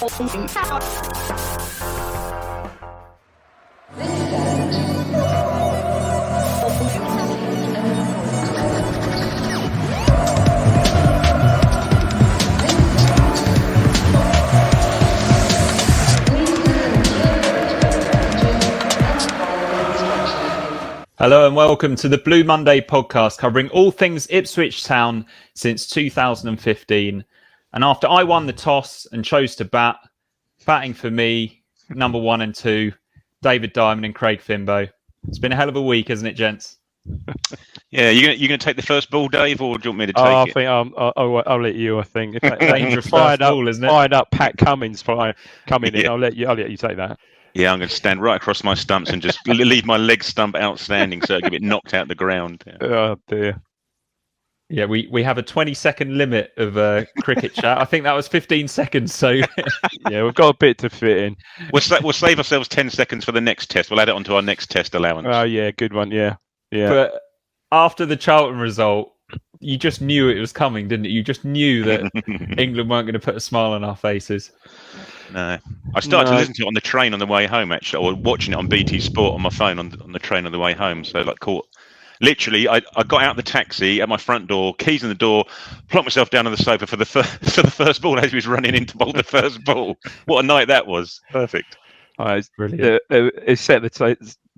Hello and welcome to the Blue Monday podcast, covering all things Ipswich Town since 2015. And after I won the toss and chose to batting for me, number 1 and 2, David Diamond and Craig Fimbo. It's been a hell of a week, hasn't it, gents? Yeah, you're going to take the first ball, Dave, or do you want me to take I it? think I'll let you. I think if dangerous first ball, isn't it? Fired up, Pat Cummins coming in. I'll let you take that. Yeah, I'm going to stand right across my stumps and just leave my leg stump outstanding so I get it knocked out the ground. Yeah. Oh dear. Yeah, we have a 20-second limit of cricket chat. I think that was 15 seconds. So yeah, we've got a bit to fit in. We'll save ourselves 10 seconds for the next test. We'll add it onto our next test allowance. Oh yeah, good one. Yeah. But after the Charlton result, you just knew it was coming, didn't it? You just knew that England weren't going to put a smile on our faces. No, I started to listen to it on the train on the way home, actually, or watching it on BT Sport on my phone on the train on the way home. So literally, I got out the taxi at my front door, keys in the door, plonked myself down on the sofa for the first ball as he was running in to bowl the first ball. What a night that was! Perfect. Oh, it's Brilliant. It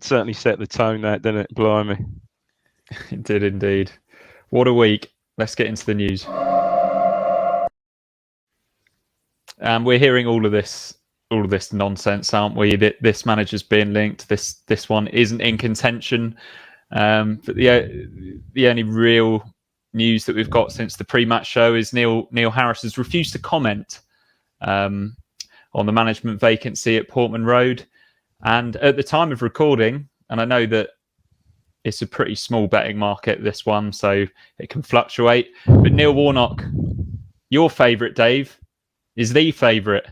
certainly set the tone, that didn't it? Blimey. It did indeed. What a week. Let's get into the news. We're hearing all of this nonsense, aren't we? That this manager's being linked. This one isn't in contention. But the only real news that we've got since the pre-match show is Neil Harris has refused to comment on the management vacancy at Portman Road. And at the time of recording, and I know that it's a pretty small betting market, this one, so it can fluctuate. But Neil Warnock, your favourite, Dave, is the favourite.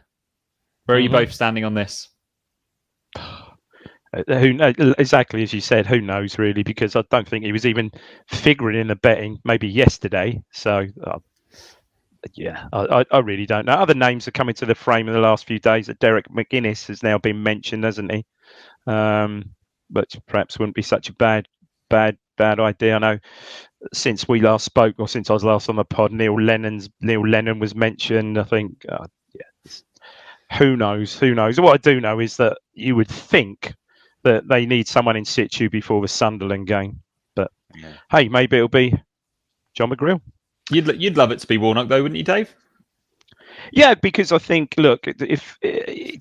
Where are you both standing on this? Who knows? Exactly as you said, who knows really, because I don't think he was even figuring in the betting maybe yesterday. So I really don't know. Other names are coming to the frame in the last few days. That Derek McGuinness has now been mentioned, hasn't he? But perhaps wouldn't be such a bad idea. I know since we last spoke, or since I was last on the pod, Neil Lennon was mentioned. I think who knows? What I do know is that you would think that they need someone in situ before the Sunderland game. But hey, maybe it'll be John McGreal. You'd love it to be Warnock, though, wouldn't you, Dave? Yeah, because I think, look, if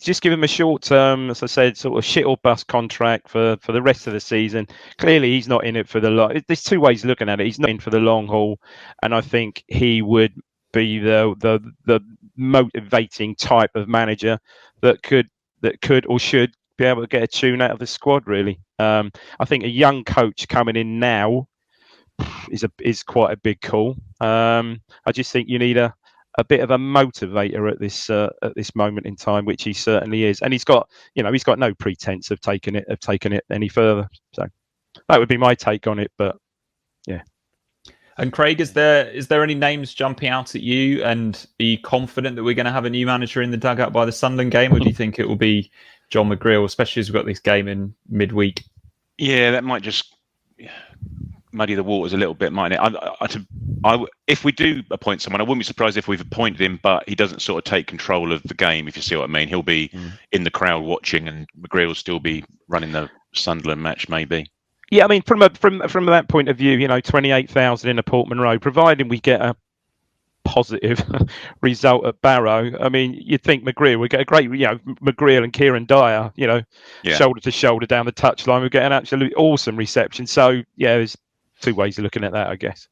just give him a short term, as I said, sort of shit or bust contract for the rest of the season. Clearly, he's not in it for the long. There's two ways of looking at it. He's not in for the long haul, and I think he would be the motivating type of manager that could or should be able to get a tune out of the squad. Really, I think a young coach coming in now is quite a big call. I just think you need a bit of a motivator at this moment in time, which he certainly is, and he's got no pretense of taking it any further. So that would be my take on it. But yeah. And Craig, is there any names jumping out at you? And are you confident that we're going to have a new manager in the dugout by the Sunderland game, or do you think it will be John McGreal, especially as we've got this game in midweek? Yeah, that might just muddy the waters a little bit, mightn't it? If we do appoint someone, I wouldn't be surprised if we've appointed him, but he doesn't sort of take control of the game, if you see what I mean. He'll be in the crowd watching, and McGreal will still be running the Sunderland match, maybe. Yeah, I mean, from that point of view, 28,000 in a Portman Road, providing we get a positive result at Barrow. I mean, you'd think McGreal would get a great, McGreal and Kieran Dyer, shoulder to shoulder down the touchline, would get an absolutely awesome reception. So yeah, there's two ways of looking at that, I guess.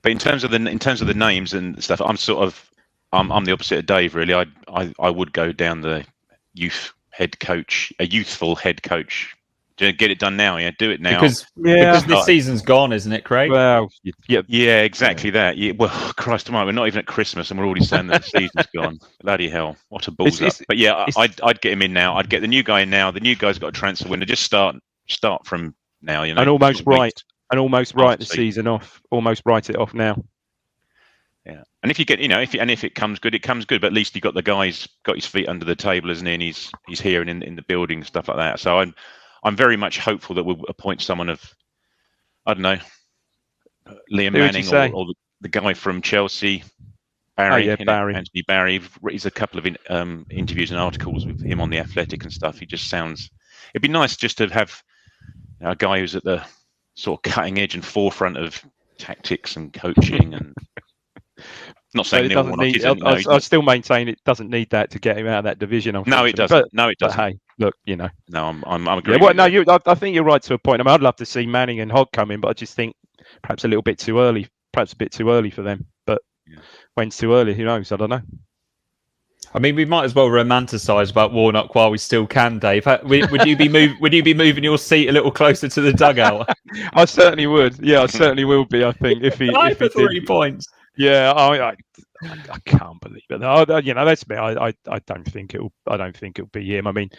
But in terms of the names and stuff, I'm the opposite of Dave, really. I would go down the youthful head coach. Get it done now, do it now. Because this season's gone, isn't it, Craig? Well, yeah, exactly that. Yeah, well, Christ almighty, we're not even at Christmas and we're already saying that the season's gone. Bloody hell, what a balls up. But yeah, I'd get him in now. I'd get the new guy in now. The new guy's got a transfer window. Just start from now, And almost write the season off. Almost write it off now. Yeah, and if you get, if it comes good, it comes good. But at least he got his feet under the table, isn't he? And he's here and in the building, stuff like that. So I'm very much hopeful that we'll appoint someone of, I don't know, Liam Manning or the guy from Chelsea, Barry. Barry. Anthony Barry. He's a couple of interviews and articles with him on the Athletic and stuff. He just sounds. It'd be nice just to have a guy who's at the sort of cutting edge and forefront of tactics and coaching and. Not saying so I still maintain it doesn't need that to get him out of that division. No, it doesn't. But hey, look, No, I'm agreeing. I think you're right to a point. I mean, I'd love to see Manning and Hogg come in, but I just think perhaps a little bit too early. Perhaps a bit too early for them. But when's too early? Who knows? I don't know. I mean, we might as well romanticise about Warnock while we still can, Dave. Would you be moving your seat a little closer to the dugout? I certainly would. Yeah, I certainly will be. I think if he for 3 points. Yeah, I can't believe it. That's me. I don't think it'll be him. I mean,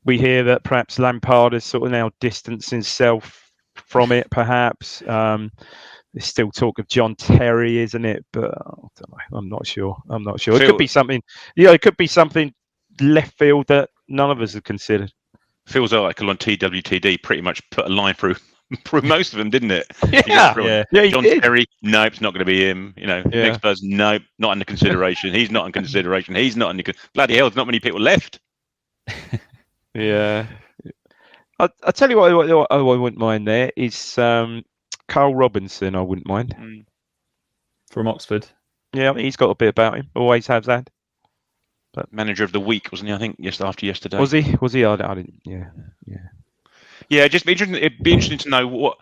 we hear that perhaps Lampard has sort of now distanced himself from it. Perhaps there's still talk of John Terry, isn't it? But I don't know. I'm not sure. It could be something. Yeah, it could be something left field that none of us have considered. Phil's article on TWTD pretty much put a line through most of them, didn't it? He John did. Terry, nope, it's not going to be him. Next person, nope, not under consideration. He's not in consideration. He's not under. Bloody hell, there's not many people left. Yeah, I tell you what, I wouldn't mind. There is Carl Robinson. I wouldn't mind from Oxford. Yeah, I mean, he's got a bit about him. Always has had. But manager of the week, wasn't he? I think after yesterday. Was he? I didn't. Yeah. Yeah, it'd be interesting to know what.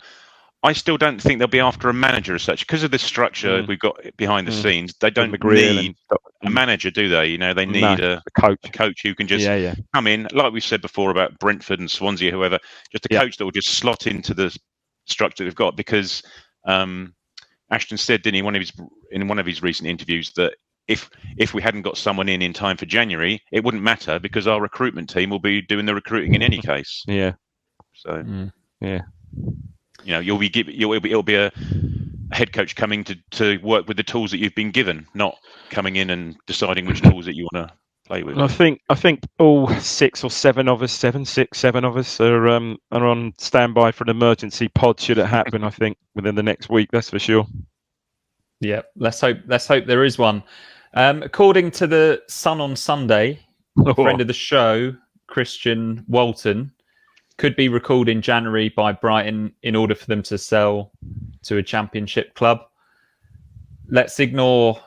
I still don't think they'll be after a manager as such because of the structure we've got behind the scenes. They don't need a manager, do they? They need a coach who can just come in, like we said before about Brentford and Swansea, whoever, just a coach that will just slot into the structure they've got. Because Ashton said, didn't he, in one of his recent interviews, that if we hadn't got someone in time for January, it wouldn't matter because our recruitment team will be doing the recruiting in any case. Yeah. So it'll be a head coach coming to work with the tools that you've been given, not coming in and deciding which tools that you want to play with. I think all 6 or 7 of us are on standby for an emergency pod should it happen. I think within the next week, that's for sure. Yeah, let's hope there is one. According to the Sun on Sunday, friend of the show, Christian Walton, could be recalled in January by Brighton in order for them to sell to a championship club. Let's ignore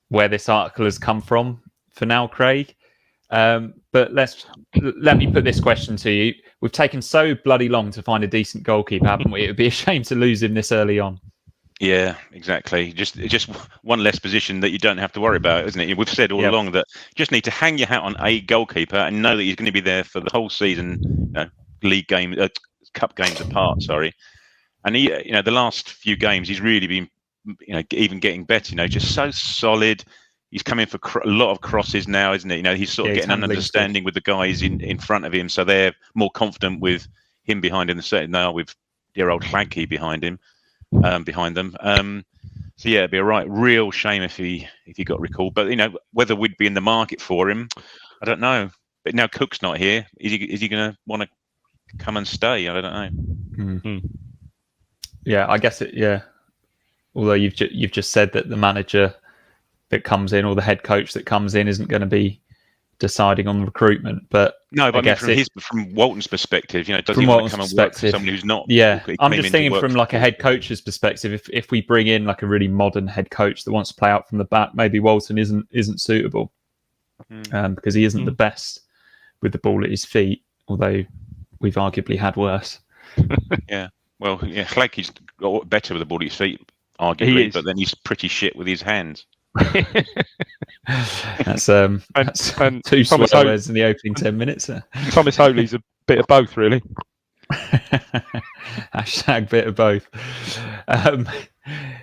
where this article has come from for now, Craig. But let me put this question to you. We've taken so bloody long to find a decent goalkeeper, haven't we? It would be a shame to lose him this early on. Yeah, exactly. Just one less position that you don't have to worry about, isn't it? We've said all along that you just need to hang your hat on a goalkeeper and know that he's going to be there for the whole season. League game, cup games apart. Sorry, and he, the last few games he's really been, even getting better. Just so solid. He's coming for a lot of crosses now, isn't he? He's sort of getting an understanding with the guys in front of him, so they're more confident with him behind him than now with dear old Flagship behind him. Behind them. So yeah, it'd be a real shame if he got recalled. But whether we'd be in the market for him, I don't know. But now Cook's not here. Is he going to want to come and stay? I don't know. Mm-hmm. Yeah, I guess it. Yeah. Although you've just said that the manager that comes in or the head coach that comes in isn't going to be deciding on the recruitment, but no, but from Walton's perspective, does he want to come and work for someone who's not? Yeah, I'm just thinking from like a head coach's perspective. If we bring in like a really modern head coach that wants to play out from the back, maybe Walton isn't suitable because he isn't the best with the ball at his feet. Although we've arguably had worse. Yeah, well, Flaggy's got better with the ball at his feet, arguably, but then he's pretty shit with his hands. That's two swears in the opening 10 minutes. Thomas Holy's a bit of both, really. Hashtag bit of both.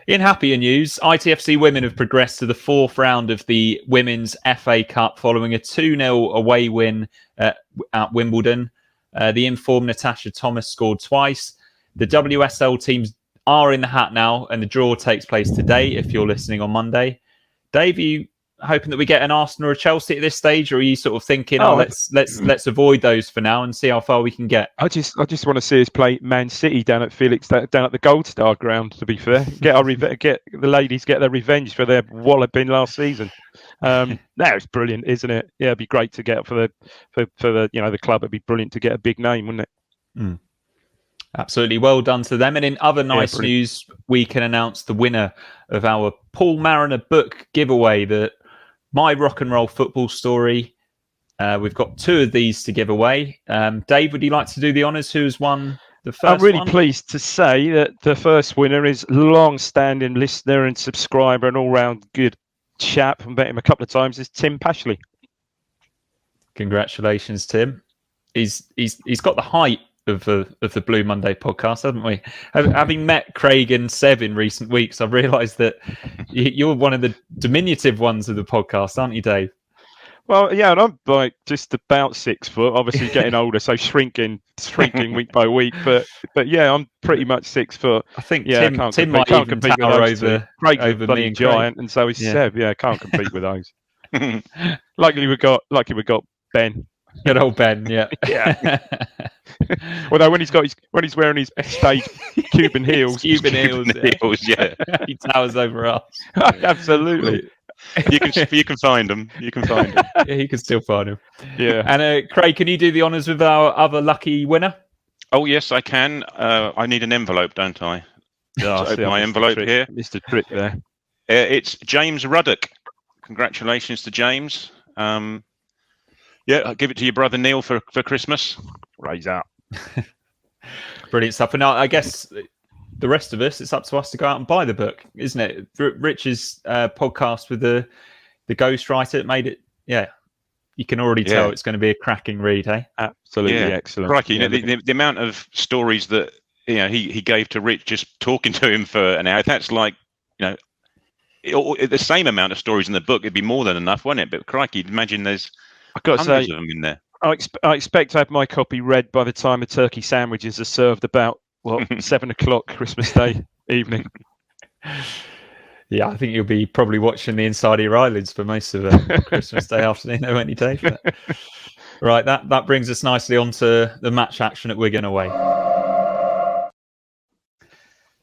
In happier news, ITFC women have progressed to the 4th round of the Women's FA Cup following a 2-0 away win at Wimbledon. The informed Natasha Thomas scored twice. The WSL team's are in the hat now, and the draw takes place today if you're listening on Monday. Dave, are you hoping that we get an Arsenal or a Chelsea at this stage, or are you sort of thinking, let's avoid those for now and see how far we can get? I just want to see us play Man City down at the Gold Star ground. To be fair, get the ladies get their revenge for their walloping last season. It's brilliant, isn't it? Yeah, it'd be great to get for the the club. It'd be brilliant to get a big name, wouldn't it? Mm. Absolutely, well done to them. And in other nice news, we can announce the winner of our Paul Mariner book giveaway, the My Rock and Roll Football Story. We've got 2 of these to give away. Dave, would you like to do the honours? Who's won the first one? I'm really pleased to say that the first winner is long-standing listener and subscriber and all-round good chap. I've met him a couple of times. Is Tim Pashley. Congratulations, Tim. He's got the height of the Blue Monday podcast, haven't we? Having met Craig and Seb in recent weeks, I've realised that you're one of the diminutive ones of the podcast, aren't you, Dave? Well, yeah, and I'm like just about 6 foot. Obviously, getting older, so shrinking week by week. But yeah, I'm pretty much 6 foot. I think Tim might can't even compete tower with those over over me and giant, Craig. and so is Seb. Yeah, can't compete with those. Luckily we got Ben. Good old Ben, yeah. Yeah. Although when he's wearing his stage Cuban heels, yeah. He towers over us. Absolutely. You can find him. You can find him. Yeah, you can still find him. Yeah. And Craig, can you do the honours with our other lucky winner? Oh yes, I can. I need an envelope, don't I? Open my envelope here. Mr. Trick there. It's James Ruddock. Congratulations to James. I'll give it to your brother Neil for Christmas. Raise out. Brilliant stuff. And now I guess the rest of us, it's up to us to go out and buy the book, isn't it? Rich's podcast with the ghostwriter, it made it. Yeah, you can already tell it's going to be a cracking read, hey? Absolutely excellent. Crikey, the amount of stories that he gave to Rich just talking to him for an hour. That's like the same amount of stories in the book. It'd be more than enough, wouldn't it? But crikey, imagine there's hundreds of them in there. I expect to have my copy read by the time the turkey sandwiches are served about 7:00 Christmas Day evening. Yeah, I think you'll be probably watching the inside of your eyelids for most of Christmas Day afternoon, though, won't you, Dave? But, right, that brings us nicely on to the match action at Wigan away.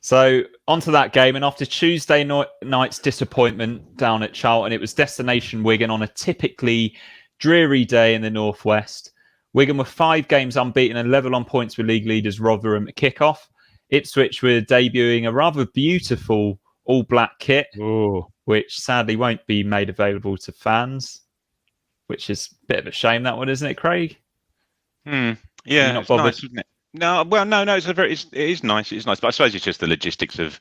So onto that game, and after Tuesday night's disappointment down at Charlton, it was destination Wigan on a typically dreary day in the northwest. Wigan were 5 games unbeaten and level on points with league leaders Rotherham at kickoff. Ipswich were debuting a rather beautiful all-black kit, which sadly won't be made available to fans, which is a bit of a shame, that one, isn't it, Craig? Yeah, it's nice, isn't it? No, it is nice. It's nice, but I suppose it's just the logistics of,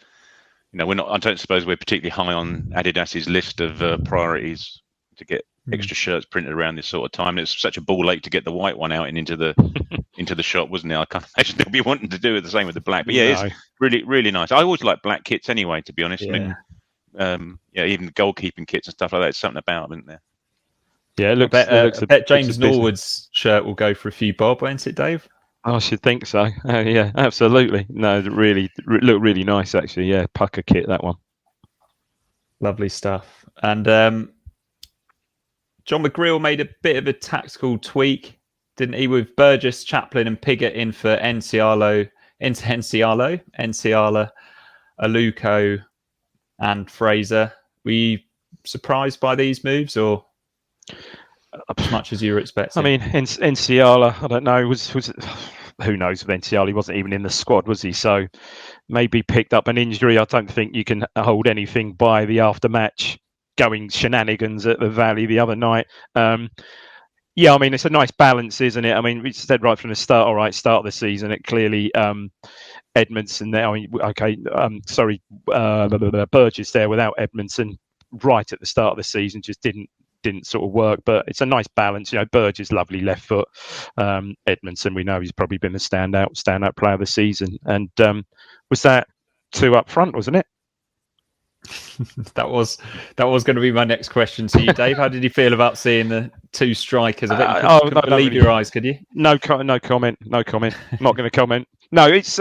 I don't suppose we're particularly high on Adidas's list of priorities to get extra shirts printed around this sort of time. It's such a ball late to get the white one out and into the shop, wasn't it? I can't imagine they'll be wanting to do it the same with the black. But yeah, it's really, really nice. I always like black kits anyway, to be honest. Yeah. I mean, even the goalkeeping kits and stuff like that. It's something about them, isn't there? Yeah, I bet James Norwood's shirt will go for a few bob, won't it, Dave? I should think so. Yeah, absolutely. No, it looked really nice, actually. Yeah, pucker kit, that one. Lovely stuff. And John McGreal made a bit of a tactical tweak, didn't he, with Burgess, Chaplin and Piggott in for Enciala, Aluko and Fraser. Were you surprised by these moves, or as much as you were expecting? I mean, Enciala, I don't know, was who knows with Enciala? He wasn't even in the squad, was he? So maybe picked up an injury. I don't think you can hold anything by the aftermatch going shenanigans at the Valley the other night. Yeah, I mean, it's a nice balance, isn't it? I mean, we said right from the start, all right, start of the season, it clearly Edmondson there. I mean, okay, Burgess there without Edmondson right at the start of the season just didn't sort of work, but it's a nice balance. Burgess, lovely left foot. Edmondson, we know he's probably been the standout player of the season. And was that 2 up front, wasn't it? That was going to be my next question to you, Dave. How did you feel about seeing the 2 strikers? I bet you couldn't believe your eyes, could you? No comment. I'm not going to comment. No, it's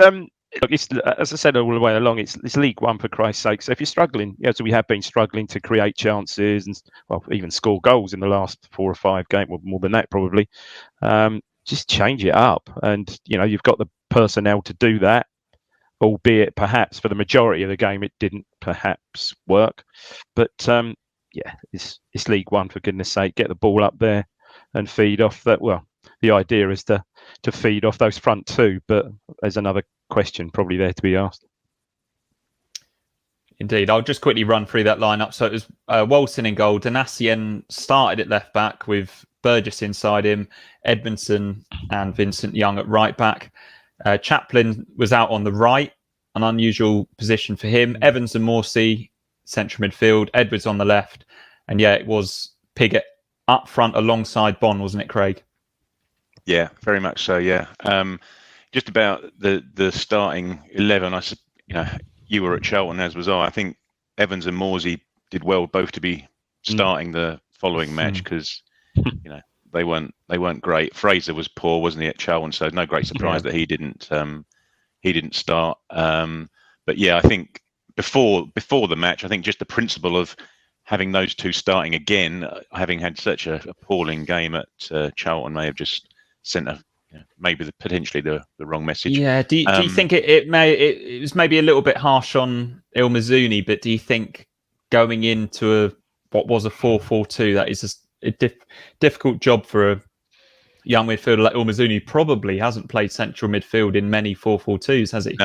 look, as I said all the way along, it's League One, for Christ's sake. So if you're struggling, so we have been struggling to create chances and even score goals in the last 4 or 5 games, well, more than that probably. Just change it up, and you've got the personnel to do that. Albeit perhaps for the majority of the game it didn't perhaps work, but it's League One, for goodness sake. Get the ball up there and feed off that. Well, the idea is to feed off those front two, but there's another question probably there to be asked. Indeed. I'll just quickly run through that lineup. So it was Walton in goal. Donacien started at left back with Burgess inside him, Edmondson and Vincent Young at right back. Chaplin was out on the right, an unusual position for him. Evans and Morsy, central midfield. Edwards on the left. And it was Piggott up front alongside Bond, wasn't it, Craig? Yeah, very much so. Yeah, just about the starting 11. You were at Charlton, as was I. I think Evans and Morsy did well both to be starting the following match, because they weren't great. Fraser was poor, wasn't he, at Charlton? So no great surprise that he didn't start. But I think before the match, I think just the principle of having those two starting again, having had such a appalling game at Charlton, may have just sent potentially the wrong message. Yeah. Do you think it was maybe a little bit harsh on Il Mazzuni, but do you think going into what was a 4-4-2, that is a difficult job for a young midfielder like Il Mazzuni? Probably hasn't played central midfield in many 4-4-2s, has he?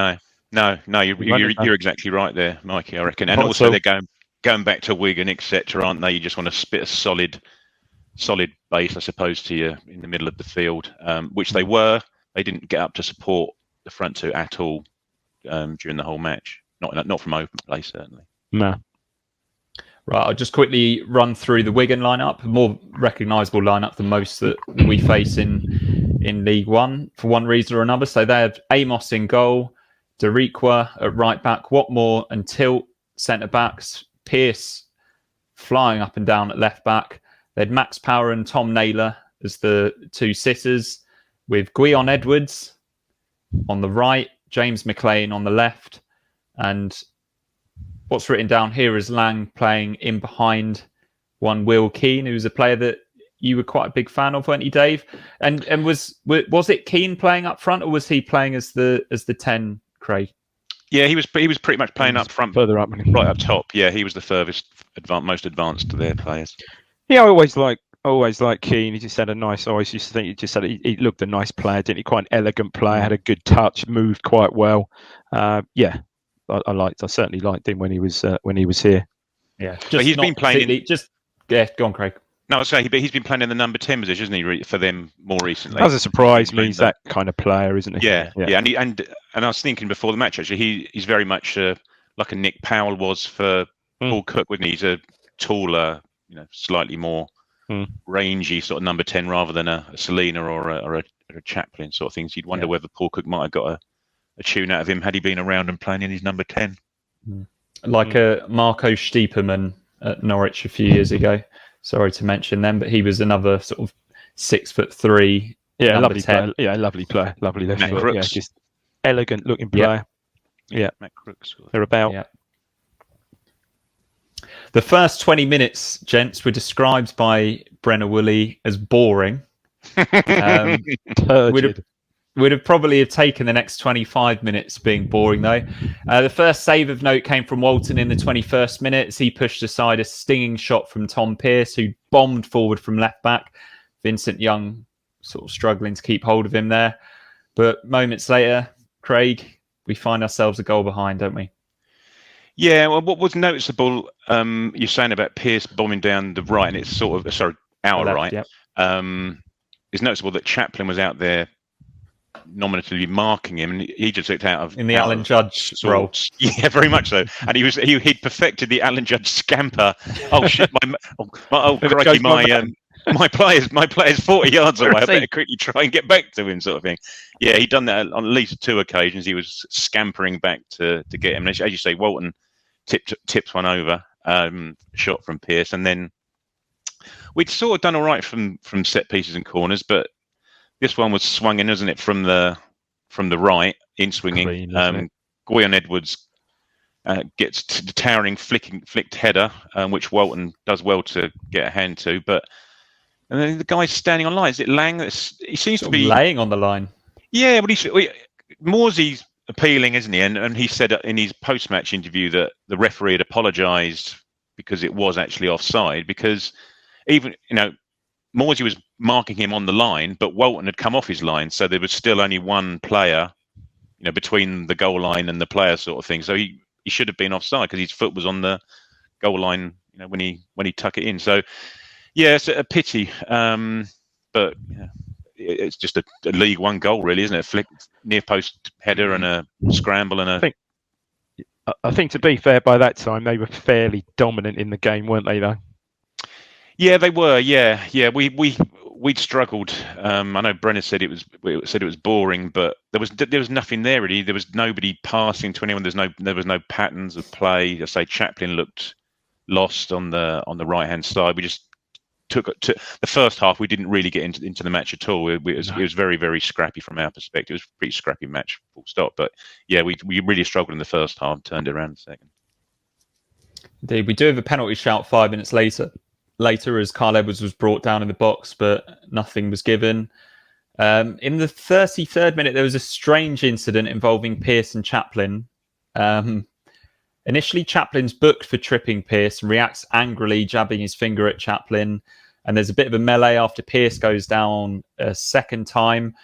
No. You're exactly right there, Mikey. I reckon, and also they're going back to Wigan, etc., aren't they? You just want to spit a solid base, I suppose, to you in the middle of the field, which they were. They didn't get up to support the front two at all during the whole match. Not from open play, certainly. No. Right, I'll just quickly run through the Wigan lineup, a more recognisable lineup than most that we face in League One for one reason or another. So they had Amos in goal, Deriqua at right back, Watmore and Tilt centre backs, Pearce flying up and down at left back. They had Max Power and Tom Naylor as the two sitters, with Guion Edwards on the right, James McLean on the left, and what's written down here is Lang playing in behind one Will Keane, who's a player that you were quite a big fan of, weren't you, Dave? And was it Keane playing up front, or was he playing as the 10, Craig? Yeah, he was pretty much playing up front, further up, right up top. Yeah, he was the furthest, most advanced of their players. Yeah, I always like Keane. He just had a nice. I always used to think he looked a nice player, didn't he? Quite an elegant player, had a good touch, moved quite well. I certainly liked him when he was here. Yeah, he's been playing. Go on, Craig. No, I was saying, but he's been playing in the number 10 position, isn't he, for them more recently? That was a surprise. He's that kind of player, isn't he? Yeah. And I was thinking before the match, actually, he's very much like a Nick Powell was for Paul Cook, wasn't he? He's a taller, slightly more rangy sort of number 10 rather than a Selena or a Chaplin sort of things. You'd wonder whether Paul Cook might have got a tune out of him had he been around and playing in his number 10. Like a Marco Stiepermann at Norwich a few years ago. Sorry to mention them, but he was another sort of 6'3". Yeah, lovely 10. Player. Yeah, lovely player. Lovely left foot. Yeah, just elegant looking player. Yeah. Matt Crooks. They're about. Yeah. The first 20 minutes, gents, were described by Brenner Woolley as boring. Would have probably taken the next 25 minutes being boring, though. The first save of note came from Walton in the 21st minute as he pushed aside a stinging shot from Tom Pearce, who bombed forward from left back. Vincent Young sort of struggling to keep hold of him there. But moments later, Craig, we find ourselves a goal behind, don't we? Yeah, well, what was noticeable, you're saying about Pearce bombing down the right, and it's sort of, our left, right. Yep. It's noticeable that Chaplin was out there nominatively marking him, and he just looked out of in the Alan Judge role. Yeah, very much so. And he'd perfected the Alan Judge scamper. Oh shit! Crikey! My player's 40 yards away. I better quickly try and get back to him, sort of thing. Yeah, he'd done that on at least 2 occasions. He was scampering back to get him. And as you say, Walton tips one over, shot from Pearce, and then we'd sort of done all right from set pieces and corners, but this one was swung in, isn't it, from the right, in swinging. Clean, Gwion Edwards gets the towering flicked header, which Walton does well to get a hand to. And then the guy's standing on line. Is it Lang? He seems to be laying on the line. Yeah, but Morsy's appealing, isn't he? And he said in his post-match interview that the referee had apologised because it was actually offside. Because even Morsy was marking him on the line, but Walton had come off his line, so there was still only one player, between the goal line and the player, sort of thing. So he should have been offside because his foot was on the goal line, when he tuck it in. So yeah, it's a pity, but yeah, it's just a League One goal, really, isn't it? A flick, near post header and a scramble and I think to be fair, by that time they were fairly dominant in the game, weren't they? Though. Yeah, they were. Yeah. We'd struggled. I know Brenner said it was boring, but there was nothing there really. There was nobody passing to anyone. There was no patterns of play. I say Chaplin looked lost on the right hand side. We just took the first half. We didn't really get into the match at all. It was very, very scrappy from our perspective. It was a pretty scrappy match, full stop. But yeah, we really struggled in the first half. Turned it around in the second. Indeed, we do have a penalty shout 5 minutes later as Carl Edwards was brought down in the box, but nothing was given. In the 33rd minute, there was a strange incident involving Pearce and Chaplin. Initially, Chaplin's booked for tripping Pearce and reacts angrily, jabbing his finger at Chaplin. And there's a bit of a melee after Pearce goes down a second time.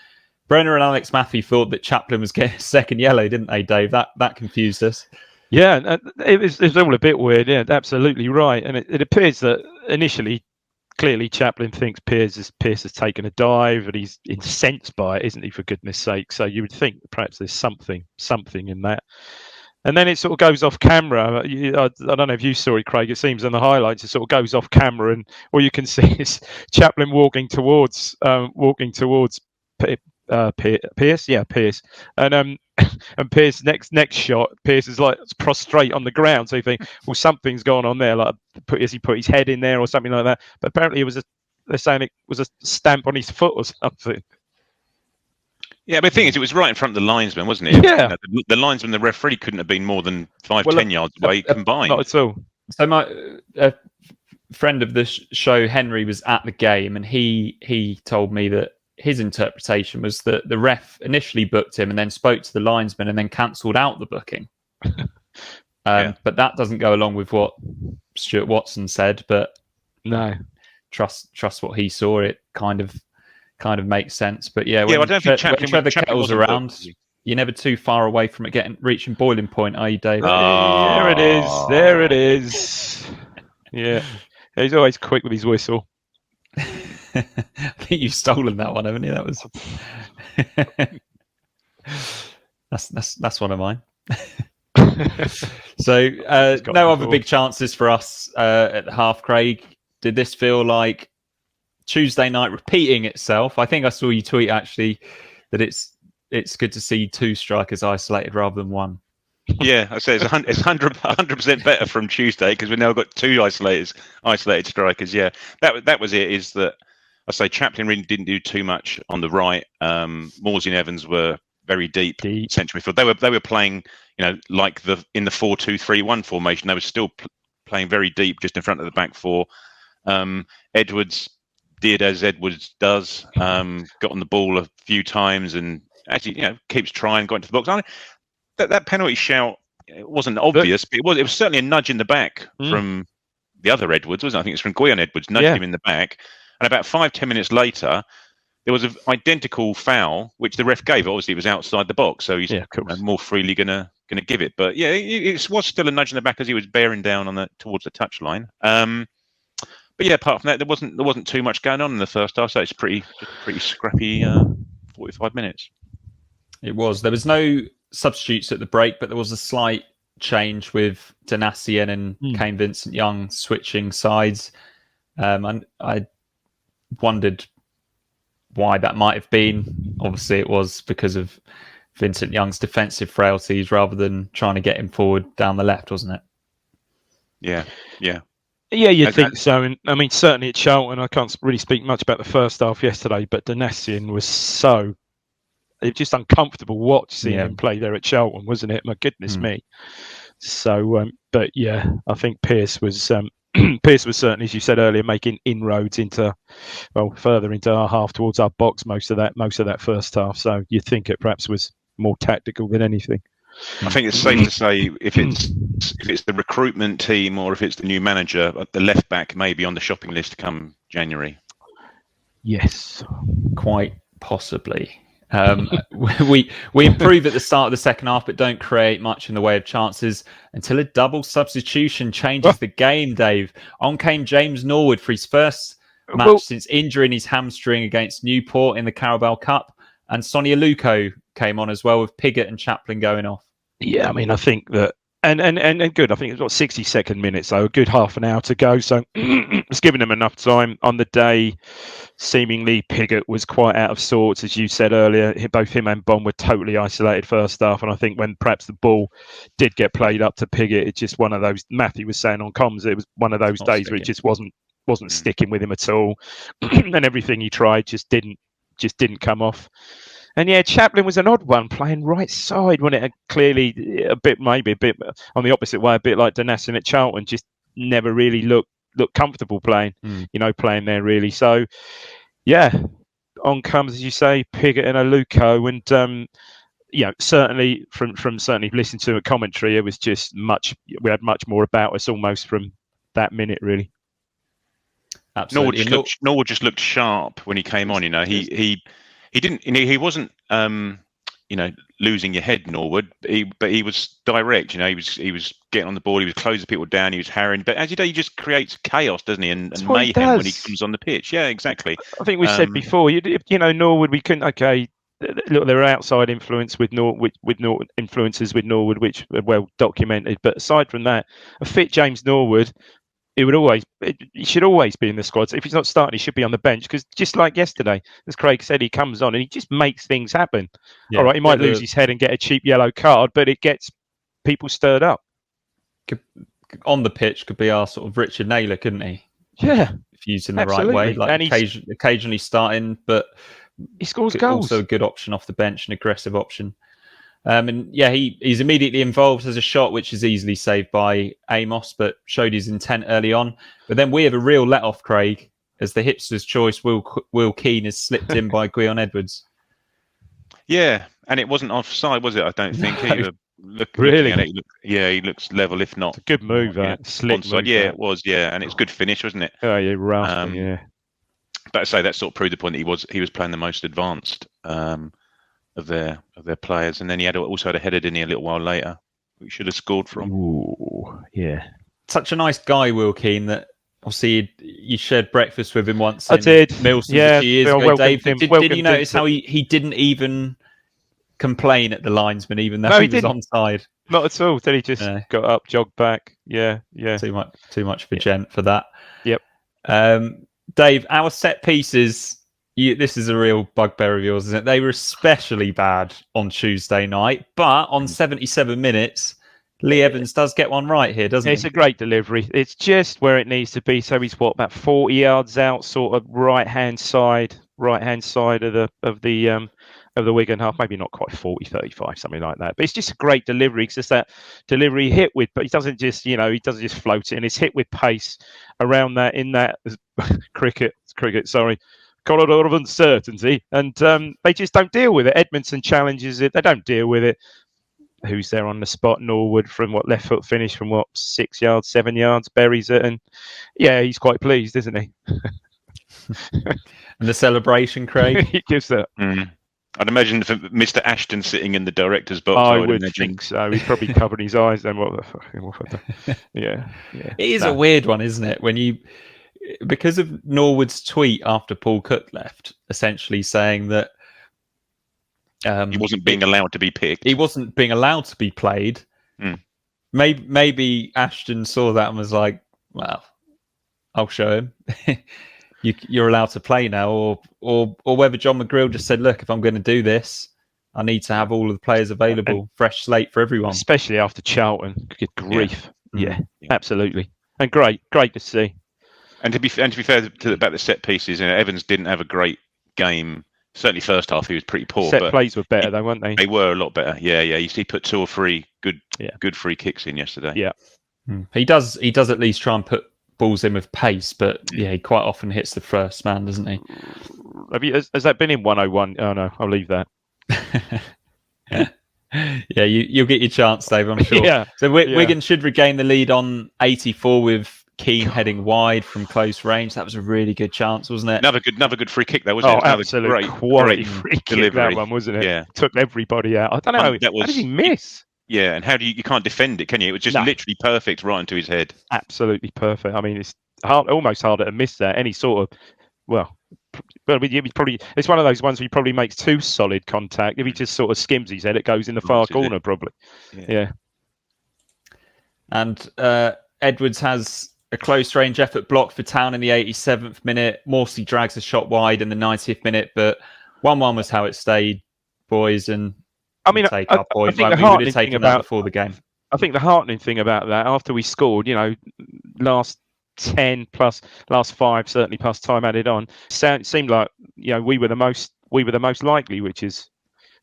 Brenner and Alex Matthew thought that Chaplin was getting a second yellow, didn't they, Dave? That confused us. Yeah, it was all a bit weird. Yeah, absolutely right. And it appears that initially, clearly, Chaplin thinks Pearce has taken a dive, and he's incensed by it, isn't he? For goodness' sake! So you would think perhaps there's something in that. And then it sort of goes off camera. I don't know if you saw it, Craig. It seems in the highlights it sort of goes off camera, and all you can see is Chaplin walking towards Pearce. Yeah, Pearce. And Pearce next shot, Pearce is like prostrate on the ground. So you think, well, something's gone on there. Like, has he put his head in there or something like that? But apparently, they're saying it was a stamp on his foot or something. Yeah, but the thing is, it was right in front of the linesman, wasn't it? Yeah. The linesman, the referee, couldn't have been more than 10 yards away combined. Not at all. So my friend of the show, Henry, was at the game, and he told me that his interpretation was that the ref initially booked him and then spoke to the linesman and then cancelled out the booking. But that doesn't go along with what Stuart Watson said. But no, trust what he saw. It kind of makes sense. But yeah, I don't think Trevor Kettle's around, you're never too far away from it reaching boiling point, are you, Dave? Oh. There it is. Yeah, he's always quick with his whistle. I think you've stolen that one, haven't you? That was that's one of mine. So no other big chances for us at the half. Craig, did this feel like Tuesday night repeating itself? I think I saw you tweet actually that it's good to see 2 strikers isolated rather than 1. Yeah, I say it's 100% better from Tuesday because we've now got 2 isolated strikers. Yeah, that was it. Is that I say Chaplin really didn't do too much on the right. Morsy and Evans were very deep central midfield. They were playing, like in the 4-2-3-1 formation. They were still playing very deep, just in front of the back 4. Edwards did as Edwards does, got on the ball a few times and actually, keeps trying, got into the box. That penalty shout, it wasn't obvious, but it was certainly a nudge in the back from the other Edwards, wasn't it? I think it's from Gwion Edwards, nudged him in the back. And about 5-10 minutes later, there was an identical foul, which the ref gave. Obviously, it was outside the box, so he's more freely gonna give it. But yeah, it was still a nudge in the back as he was bearing down towards the touchline. But yeah, apart from that, there wasn't too much going on in the first half. So it's pretty scrappy 45 minutes. It was. There was no substitutes at the break, but there was a slight change with Donasian and Kane Vincent-Young switching sides. And I wondered why that might have been. Obviously, it was because of Vincent-Young's defensive frailties rather than trying to get him forward down the left, wasn't it? Yeah. Yeah, you'd think so. And I mean, certainly at Charlton, I can't really speak much about the first half yesterday, but Donasian was so it's just uncomfortable watch seeing him play there at Charlton, wasn't it? My goodness me. So, but yeah, I think Pearce was Pearce was certainly, as you said earlier, making inroads further into our half towards our box most of that first half. So you'd think it perhaps was more tactical than anything. I think it's safe to say if it's the recruitment team or if it's the new manager, the left back may be on the shopping list come January. Yes, quite possibly. We improve at the start of the second half, but don't create much in the way of chances until a double substitution changes the game, Dave. On came James Norwood for his first match since injuring his hamstring against Newport in the Carabao Cup, and Sonia Luco came on as well with Piggott and Chaplin going off. Yeah, I mean, I think that and good. I think it's got 62nd minute, so a good half an hour to go. So it's giving them enough time on the day. Seemingly, Piggott was quite out of sorts, as you said earlier. Both him and Bond were totally isolated first half, and I think when perhaps the ball did get played up to Piggott, it's just one of those. Matthew was saying on comms, it was one of those days where it just wasn't sticking with him at all, and everything he tried just didn't come off. And yeah, Chaplin was an odd one, playing right side when it clearly maybe a bit on the opposite way, a bit like Donassin at Charlton, just never really looked comfortable playing, playing there really. So yeah, on comes, as you say, Piggott and Aluko, and certainly from listening to a commentary, it was just we had much more about us almost from that minute really. Absolutely. Norwood just looked sharp when he came on. He didn't. He wasn't. Losing your head, Norwood. But he was direct. He was getting on the ball. He was closing people down. He was harrying. But as you know, he just creates chaos, doesn't he? And mayhem when he comes on the pitch. Yeah, exactly. I think we said before. Norwood. We couldn't. Okay, look, there are outside influences with Norwood, which are well documented. But aside from that, a fit James Norwood. He should always be in the squad. So if he's not starting, he should be on the bench, because just like yesterday, as Craig said, he comes on and he just makes things happen. Yeah, all right, he might lose his head and get a cheap yellow card, but it gets people stirred up. On the pitch could be our sort of Richard Naylor, couldn't he? Yeah, if used in the right way, like occasionally starting, but he scores goals. Also a good option off the bench, an aggressive option. And yeah, he's immediately involved as a shot, which is easily saved by Amos, but showed his intent early on. But then we have a real let-off, Craig, as the hipster's choice, Will Keane, is slipped in by Guion Edwards. Yeah, and it wasn't offside, was it? I don't think. Really? At it, he looks level, if not. It's a good move, slick move. Yeah, it was, and it's good finish, wasn't it? Oh, yeah, rough, yeah. But I say that sort of proved the point that he was playing the most advanced of their players, and then he also had a header, didn't he, a little while later, we should have scored from. Ooh, yeah. Such a nice guy, Will Keane, that obviously you shared breakfast with him once. I did. Milson a few years ago. Dave, did you notice how he didn't even complain at the linesman, even though he was onside? Not at all. Then he just got up, jogged back. Yeah. Too much for gent for that. Yep. Dave, our set pieces. This is a real bugbear of yours, isn't it? They were especially bad on Tuesday night, but on 77 minutes, Lee Evans does get one right here, doesn't he? It's a great delivery. It's just where it needs to be. So he's about 40 yards out, sort of right hand side of the Wigan half. Maybe not quite 40, 35, something like that. But it's just a great delivery. It's just that delivery hit with, but he doesn't just float it, and it's hit with pace around that in that cricket. Sorry. Corridor of uncertainty, and they just don't deal with it. Edmondson challenges it, they don't deal with it. Who's there on the spot? Norwood from left foot finish from 6 yards, 7 yards, buries it, and yeah, he's quite pleased, isn't he? And the celebration, Craig? He gives it. I'd imagine for Mr. Ashton sitting in the director's box. I would think so. He's probably covering his eyes then. Yeah. It is a weird one, isn't it? Because of Norwood's tweet after Paul Cook left, essentially saying that he wasn't being allowed to be picked. He wasn't being allowed to be played. Maybe Ashton saw that and was like, well, I'll show him. You're allowed to play now. Or whether John McGreal just said, look, if I'm going to do this, I need to have all of the players available, fresh slate for everyone. Especially after Charlton. Good grief. Yeah, absolutely. And great to see. And to be fair about the set pieces, Evans didn't have a great game certainly first half he was pretty poor. Set but plays were better though, weren't they? They were a lot better. Yeah. He put 2 or 3 good free kicks in yesterday. Yeah. He does at least try and put balls in with pace, but he quite often hits the first man, doesn't he? Has that been in 101? Oh no, I'll leave that. Yeah, you'll get your chance, Dave, I'm sure. Yeah. So Wigan should regain the lead on 84 with Keane heading wide from close range. That was a really good chance, wasn't it? Another good free kick, though, wasn't it? Another absolute quality free kick, delivery. that one, wasn't it? Yeah. Took everybody out. I don't know. How did he miss? Yeah, and how do you can't defend it, can you? It was just literally perfect right into his head. Absolutely perfect. I mean, it's almost harder to miss that. Any sort of, it's one of those ones where he probably makes too solid contact. If he just sort of skims his head, it goes in the far corner, probably. Yeah. And Edwards has a close range effort blocked for Town in the 87th minute. Morsy drags a shot wide in the 90th minute, but 1-1 was how it stayed, boys. And I mean, take our point. I think we would have taken that before the game. I think the heartening thing about that, after we scored, last 10 plus, last 5 certainly plus time added on, seemed like we were the most likely, which is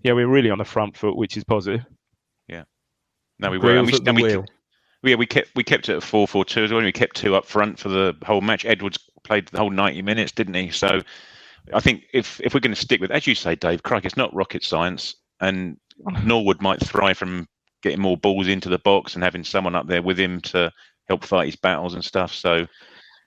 we're really on the front foot, which is positive. Yeah, no, we were. We kept it at 4-4-2 as well. We kept 2 up front for the whole match. Edwards played the whole 90 minutes, didn't he? So I think if we're going to stick with, as you say, Dave, crikey, it's not rocket science, and Norwood might thrive from getting more balls into the box and having someone up there with him to help fight his battles and stuff. So,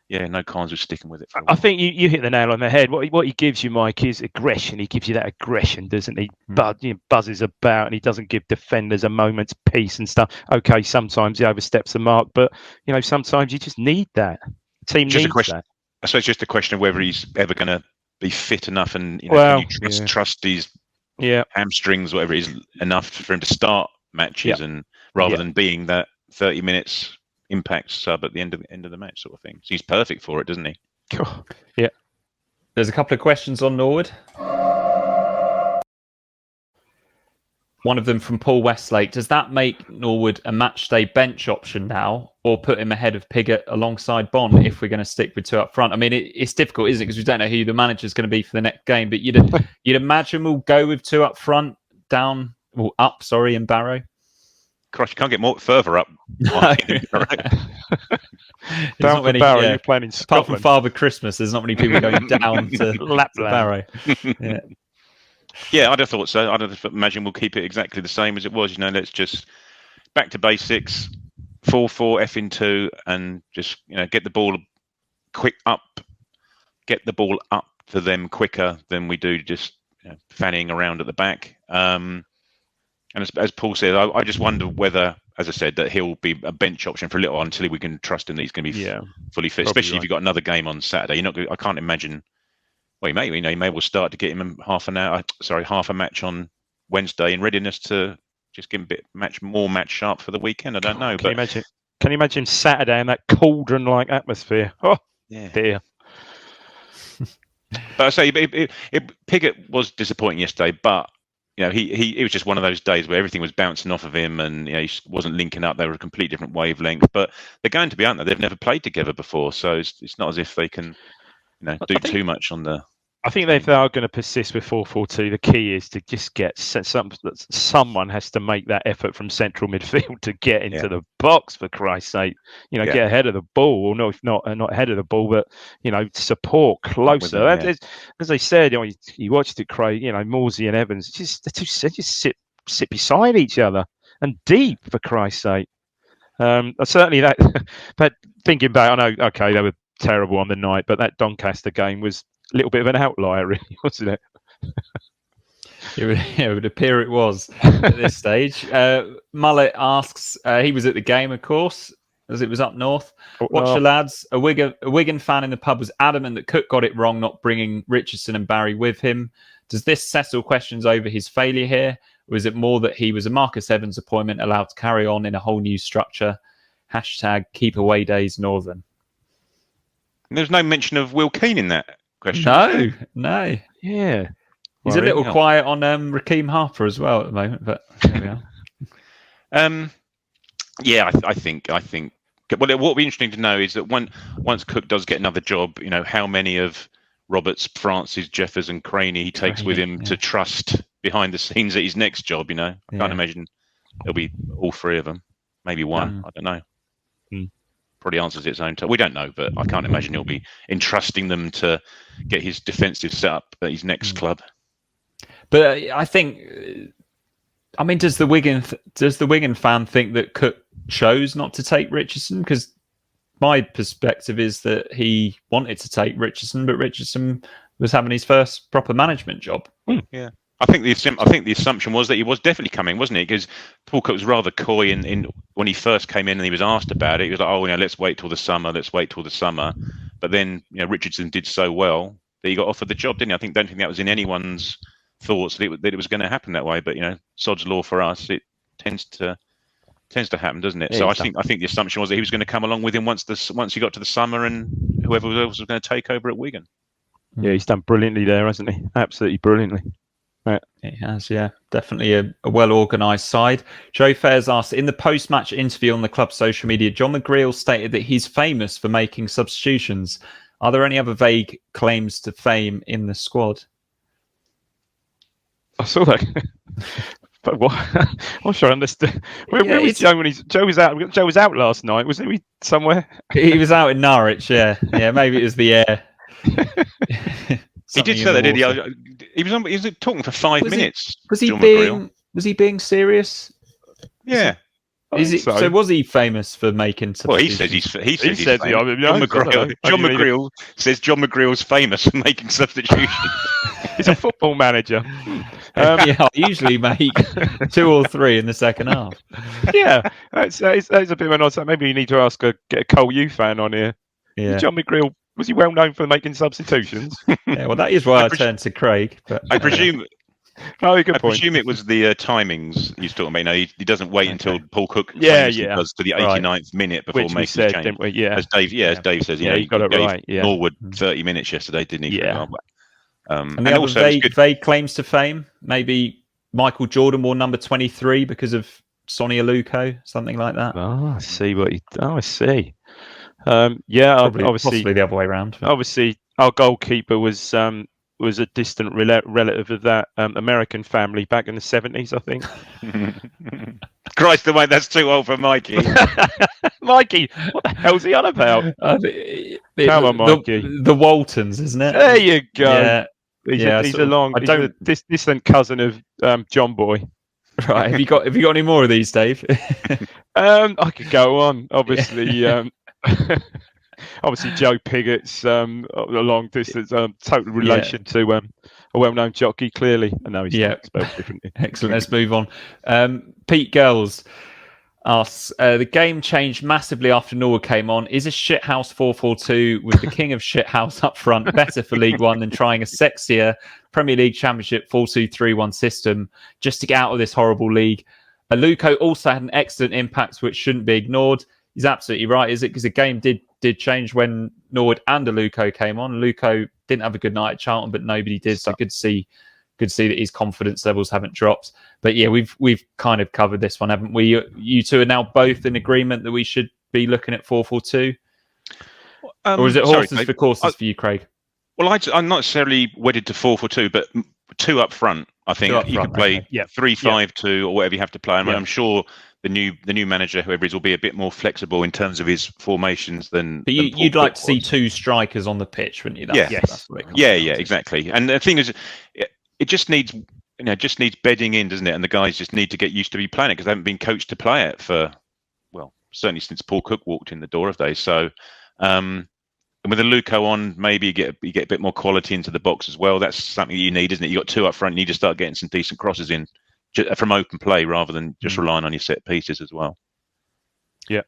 yeah, no cons of sticking with it. I think you hit the nail on the head. What he gives you, Mike, is aggression. He gives you that aggression, doesn't he? Buzzes about, and he doesn't give defenders a moment's peace and stuff. Okay, sometimes he oversteps the mark, but sometimes you just need that. The team needs that. I suppose it's just a question of whether he's ever going to be fit enough, and can you trust his hamstrings, whatever it is, enough for him to start matches, and rather than being that 30 minutes impact sub at the end of the match sort of thing. So he's perfect for it, doesn't he? Yeah. There's a couple of questions on Norwood. One of them from Paul Westlake. Does that make Norwood a match day bench option now, or put him ahead of Pigott alongside Bond if we're going to stick with 2 up front? I mean, it's difficult, isn't it? Because we don't know who the manager's going to be for the next game. But you'd imagine we'll go with 2 up front, up, in Barrow. Gosh, you can't get more further up. Down to Barrow, you're playing in Scotland. Apart from Father Christmas, there's not many people going down to Barrow. Yeah, I'd have thought so. I'd have imagined we'll keep it exactly the same as it was. Let's just back to basics, 4-4 F-2, and just get the ball up to them quicker than we do just fanning around at the back. And as Paul said, I just wonder whether, as I said, that he'll be a bench option for a little while until we can trust him that he's going to be fully fit. Especially if you've got another game on Saturday. I can't imagine. Well, he may well start to get him half a match on Wednesday in readiness to just give him more match sharp for the weekend. I don't know. Can you imagine Saturday in that cauldron-like atmosphere? Oh, dear. But I say, Pigott was disappointing yesterday, but it was just one of those days where everything was bouncing off of him, and he wasn't linking up. They were a complete different wavelength. But they're going to be, aren't they? They've never played together before, so it's not as if they can, do too much on the. I think if they are going to persist with 4-4-2, the key is to just get someone has to make that effort from central midfield to get into the box, for Christ's sake. Get ahead of the ball, or no, if not ahead of the ball, but support closer. As they said, you watched it, Craig. Morsy and Evans, they just sit beside each other and deep, for Christ's sake. Certainly that. But thinking back, I know, okay, they were terrible on the night, but that Doncaster game was a little bit of an outlier, really, wasn't it? It would appear it was at this stage. Mullet asks, he was at the game, of course, as it was up north. Watch the lads. A Wigan fan in the pub was adamant that Cook got it wrong not bringing Richardson and Barry with him. Does this settle questions over his failure here? Or is it more that he was a Marcus Evans appointment allowed to carry on in a whole new structure? # keep away days Northern. There's no mention of Will Keane in that question. No. Yeah. He's a little quiet on Raheem Harper as well at the moment, but there we are. I think. Well, what will be interesting to know is that once Cook does get another job, how many of Roberts, Francis, Jeffers, and Craney he takes with him to trust behind the scenes at his next job. I can't imagine there'll be all three of them. Maybe one. I don't know. Probably answers its own. We don't know, but I can't imagine he'll be entrusting them to get his defensive setup at his next club. But I think, does the Wigan fan think that Cook chose not to take Richardson? Because my perspective is that he wanted to take Richardson, but Richardson was having his first proper management job. Yeah. I think the assumption was that he was definitely coming, wasn't it? Because Paul Cook was rather coy in when he first came in and he was asked about it. He was like, let's wait till the summer. But then, Richardson did so well that he got offered the job, didn't he? Don't think that was in anyone's thoughts that it was going to happen that way. But sod's law for us. It tends to happen, doesn't it? So I think the assumption was that he was going to come along with him once he got to the summer, and whoever else was going to take over at Wigan. Yeah, he's done brilliantly there, hasn't he? Absolutely brilliantly. Right. He has, yeah. Definitely a well-organised side. Joe Fairs asked, in the post-match interview on the club's social media, John McGreal stated that he's famous for making substitutions. Are there any other vague claims to fame in the squad? I saw that. But what? I'm not sure I understood. Where was Joe when Joe was out? Joe was out last night. Was he somewhere? He was out in Norwich, yeah. Yeah, maybe it was the air. He did say that, did he? He was talking for 5 minutes. Was he being serious? Yeah. So was he famous for making substitutions? Well, he says he's famous. John McGreal says John McGreal's famous for making substitutions. He's a football manager. I usually make 2 or 3 in the second half. Yeah, that's a bit of an odd. Maybe you need to get a Cole U fan on here. Yeah. John McGreal, was he well known for making substitutions? Yeah, well, that is why I turned to Craig. But I presume. Good point. I presume it was the timings he's talking about. He doesn't wait until Paul Cook does to the 89th minute before making the change. Didn't we? Yeah. As Dave says, you got it right. Yeah. Norwood 30 minutes yesterday, didn't he? Yeah. And the other vague claims to fame, maybe Michael Jordan wore number 23 because of Sonny Aluko, something like that. Oh, I see I see. Obviously, possibly the other way around. Obviously, our goalkeeper was a distant relative of that American family back in the 70s, I think. Christ, that's too old for Mikey. Mikey, what the hell's he on about? Come on, Mikey. The Waltons, isn't it? There you go. Yeah. He's a distant cousin of John Boy. Right. Have you got any more of these, Dave? I could go on. Obviously, obviously Joe Piggott's a long distance total relation to a well-known jockey. Clearly, I know he's spelled differently. Excellent. Let's move on. Pete Girls asks, the game changed massively after Norwood came on. Is a shithouse 4-4-2 with the king of shithouse up front better for League One than trying a sexier Premier League Championship 4-2-3-1 system just to get out of this horrible league? Aluko also had an excellent impact which shouldn't be ignored. He's absolutely right, is it? Because the game did change when Norwood and Aluko came on. Aluko didn't have a good night at Charlton, but nobody did. So good to see that his confidence levels haven't dropped. But yeah, we've kind of covered this one, haven't we? You two are now both in agreement that we should be looking at 4-4-2, or is it horses for courses for you, Craig? Well, I'm not necessarily wedded to 4-4-2, but 2 up front. I think you can play 3-5-2 or whatever you have to play. I'm sure the new manager, whoever it is, will be a bit more flexible in terms of his formations than. But you'd like to see 2 strikers on the pitch, wouldn't you? That's exactly. And the thing is, it just needs bedding in, doesn't it? And the guys just need to get used to be playing it because they haven't been coached to play it for, well, certainly since Paul Cook walked in the door, have they? So, and with Aluko on, maybe you get a bit more quality into the box as well. That's something you need, isn't it? You got 2 up front. You need to start getting some decent crosses in from open play rather than just relying on your set pieces as well. Yeah.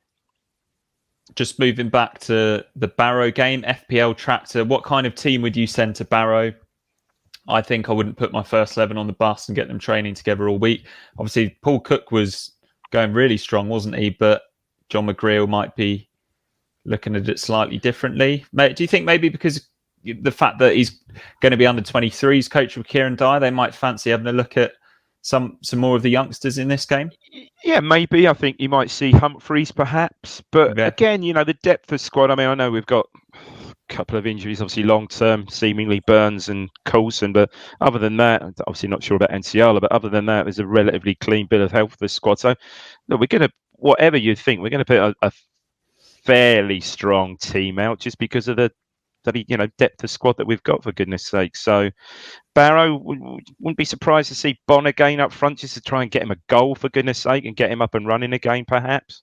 Just moving back to the Barrow game, FPL Tractor. What kind of team would you send to Barrow? I think I wouldn't put my first 11 on the bus and get them training together all week. Obviously, Paul Cook was going really strong, wasn't he? But John McGreal might be looking at it slightly differently. Do you think maybe because the fact that he's going to be under 23s, coach with Kieran Dyer, they might fancy having a look at some more of the youngsters in this game? Yeah, maybe. I think you might see Humphreys perhaps. But again, the depth of squad. I mean, I know we've got couple of injuries, obviously long term, seemingly Burns and Coulson. But other than that, obviously not sure about Enciala, but other than that, there's a relatively clean bill of health for this squad. So look, we're going to, whatever you think, we're going to put a fairly strong team out just because of the depth of squad that we've got, for goodness sake. So Barrow, wouldn't be surprised to see Bon again up front just to try and get him a goal, for goodness sake, and get him up and running again, perhaps.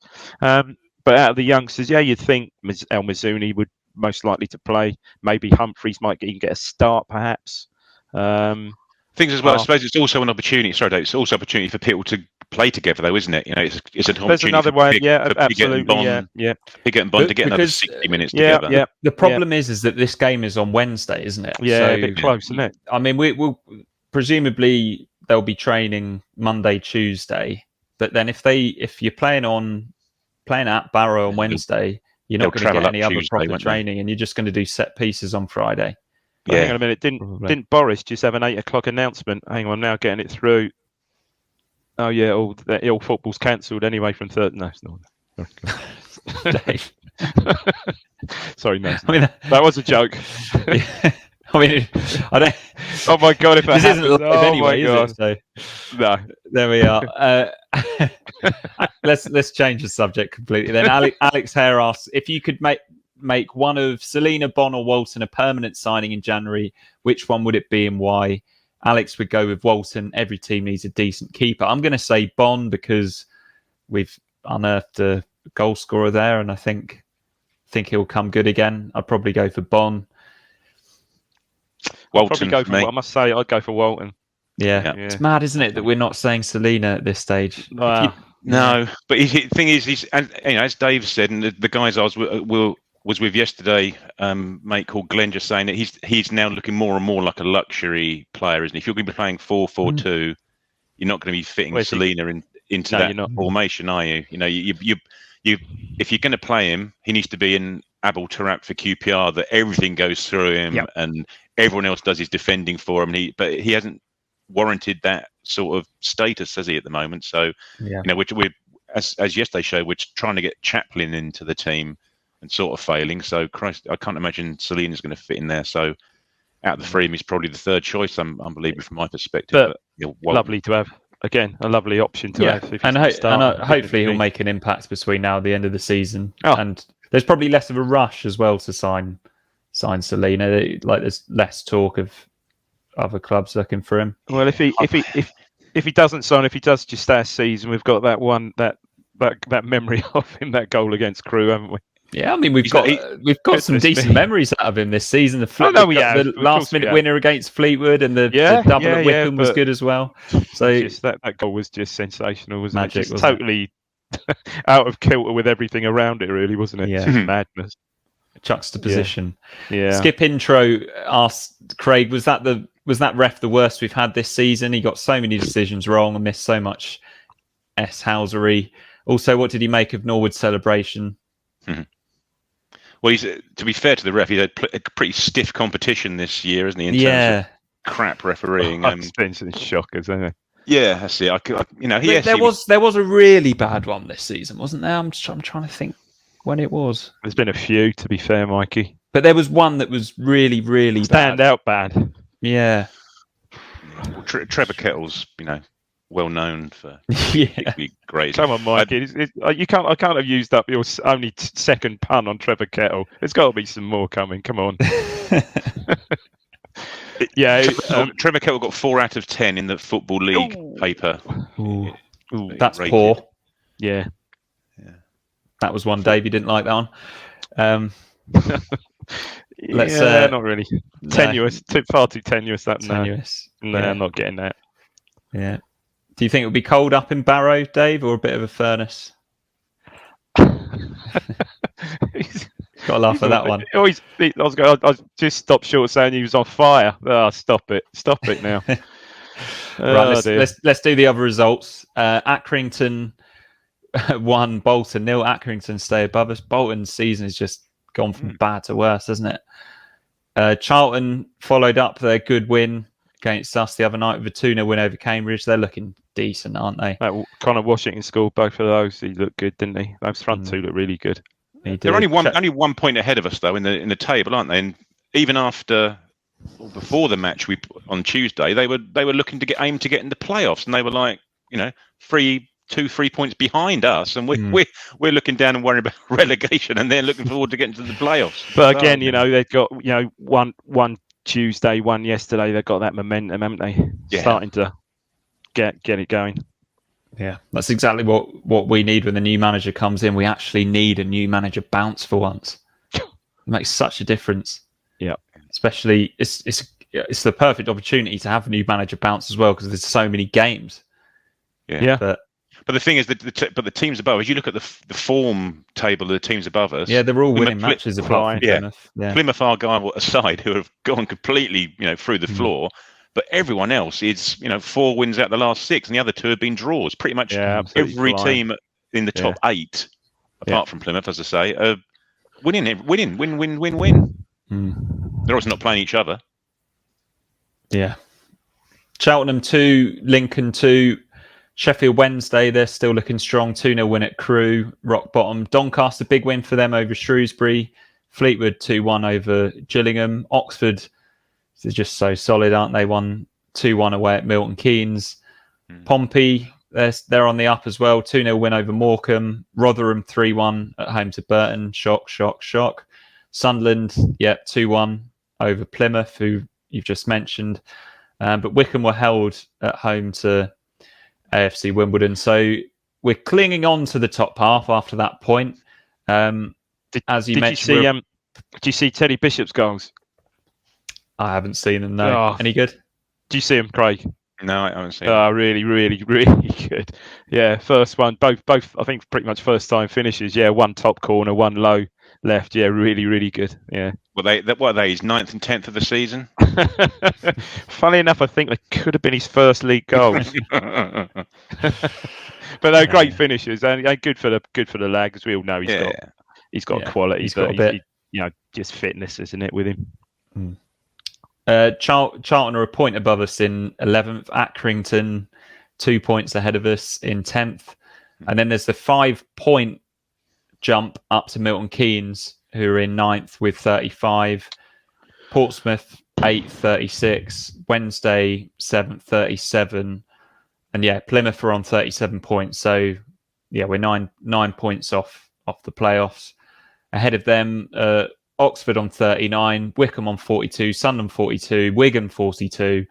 But out of the youngsters, yeah, you'd think El Mizuni would most likely to play. Maybe Humphreys might even get a start, perhaps. Things as well. I suppose it's also an opportunity. Sorry, Dave, it's also an opportunity for people to play together, though, isn't it? You know, it's an opportunity. There's another way. For Absolutely. Pickett and Bond to get another 60 minutes together. Yeah. The problem is that this game is on Wednesday, isn't it? Yeah, so, a bit close, isn't it? I mean, we'll presumably they'll be training Monday, Tuesday, but then if you're playing at Barrow on Wednesday, you're not going to get any other proper training, and you're just going to do set pieces on Friday. But hang on a minute, didn't Boris just have an 8 o'clock announcement? Hang on, I'm now getting it through. Oh yeah, all football's cancelled anyway from Thursday. No, it's not. Dave. Sorry, no. I mean, that was a joke. Yeah. I mean, I don't. Oh my god! If this isn't live anyway, is it? So no. There we are. Let's change the subject completely. Then Alex Hare asks if you could make one of Selina, Bon, or Walton a permanent signing in January. Which one would it be and why? Alex would go with Walton. Every team needs a decent keeper. I'm going to say Bon because we've unearthed a goal scorer there, and I think he'll come good again. I'd probably go for Bon. Walton, I must say, I'd go for Walton. Yeah. It's mad, isn't it, that we're not saying Selina at this stage? No, but the thing is, as Dave said, and the guys I was with yesterday, mate called Glenn, just saying that he's now looking more and more like a luxury player, isn't he? If you're going to be playing 4-4-2, you're not going to be fitting Selina into that formation, are you? You know, you if you're going to play him, he needs to be in Abel Tarap for QPR, that everything goes through him and everyone else does his defending for him. But he hasn't warranted that sort of status, has he, at the moment? So, you know, we're as yesterday showed, we're trying to get Chaplin into the team and sort of failing. So, Christ, I can't imagine Selina's going to fit in there. So, out of the three, he's probably the third choice, unbelievably, from my perspective. But lovely to have. Again, a lovely option to have. And hopefully he'll make an impact between now and the end of the season. And there's probably less of a rush as well to sign Selina. Like there's less talk of other clubs looking for him. Well, if he doesn't sign, if he does just stay a season, we've got that memory of him, that goal against Crewe, haven't we? Yeah, I mean we've got some decent memomes out of him this season. The last minute winner against Fleetwood and the double at Wickham was good as well. So that goal was just sensational, wasn't it? Just totally out of kilter with everything around it, really, wasn't it? Yeah, madness. Juxtaposition. Yeah. Skip intro asked Craig, was that ref the worst we've had this season? He got so many decisions wrong and missed so much housery. Also, what did he make of Norwood's celebration? Mm-hmm. Well, to be fair to the ref, he's had a pretty stiff competition this year, isn't he? In terms of crap refereeing. It's been some shockers, hasn't it? Yeah, that's it. There was a really bad one this season, wasn't there? I'm trying to think when it was. There's been a few, to be fair, Mikey. But there was one that was really, really stand out bad. Yeah. Well, Trevor Kettle's, well known for being great. Come on, Mikey. I can't have used up your only second pun on Trevor Kettle. There's got to be some more coming. Come on. Trevor Kettle got 4 out of 10 in the Football League paper. Ooh, that's poor. Yeah. That was one. Dave, you didn't like that one. Not really. Tenuous. Far too tenuous. Tenuous. No, I'm not getting that. Yeah. Do you think it would be cold up in Barrow, Dave, or a bit of a furnace? Got to laugh at that one. I just stopped short of saying he was on fire. Oh, stop it now. Right, let's do the other results. Accrington 1, Bolton 0. Accrington stay above us. Bolton's season has just gone from bad to worse, hasn't it? Charlton followed up their good win against us the other night with a 2-0 win over Cambridge. They're looking decent, aren't they? Connor Washington scored both of those. He looked good, didn't he? Those front two look really good. They're only 1 point ahead of us though in the table, aren't they? And even before the match on Tuesday, they were looking to aim to get in the playoffs, and they were like, 2-3 points behind us, and we're looking down and worrying about relegation, and they're looking forward to getting to the playoffs. But again, they've got one Tuesday, one yesterday. They've got that momentum, haven't they? Yeah. Starting to get it going. Yeah, that's exactly what we need when the new manager comes in. We actually need a new manager bounce for once. It makes such a difference. Yeah, especially it's the perfect opportunity to have a new manager bounce as well, because there's so many games. Yeah. But the thing is that the teams above us, you look at the form table of the teams above us. Yeah, they're all winning matches apart from Plymouth. Yeah. Plymouth, Argyle aside, who have gone completely, through the floor. But everyone else is, 4 wins out of the last 6, and the other 2 have been draws. Pretty much every team in the top 8, apart from Plymouth, as I say, are winning, win. They're also not playing each other. Yeah. Cheltenham 2, Lincoln 2, Sheffield Wednesday, they're still looking strong. 2-0 win at Crewe, rock bottom. Doncaster, big win for them over Shrewsbury. Fleetwood 2-1 over Gillingham. Oxford, they're just so solid, aren't they? 2-1 away at Milton Keynes. Pompey, they're on the up as well. 2-0 win over Morecambe. Rotherham 3-1 at home to Burton. Shock. Sunderland, 2-1 over Plymouth, who you've just mentioned. But Wycombe were held at home to AFC Wimbledon. So we're clinging on to the top half after that point. As you mentioned, did you see Teddy Bishop's goals? I haven't seen them, no. Any good? Do you see them, Craig? No, I haven't seen them. Really, really, really good. Yeah, first one, both I think pretty much first time finishes. Yeah, one top corner, one low left. Yeah, really, really good. Yeah. What are they? His 9th and 10th of the season? Funny enough, I think they could have been his first league goals. But they're great finishes, and good for the lad, because we all know he's got quality. He's got a bit. Just fitness, isn't it, with him? Charlton are a point above us in 11th. Accrington 2 points ahead of us in 10th, and then there's the 5-point jump up to Milton Keynes, who are in 9th with 35. Portsmouth 8th, 36. Wednesday 7th, 37. And Plymouth are on 37 points. So we're nine points off the playoffs. Ahead of them, Oxford on 39, Wycombe on 42, Sunderland 42, Wigan 42,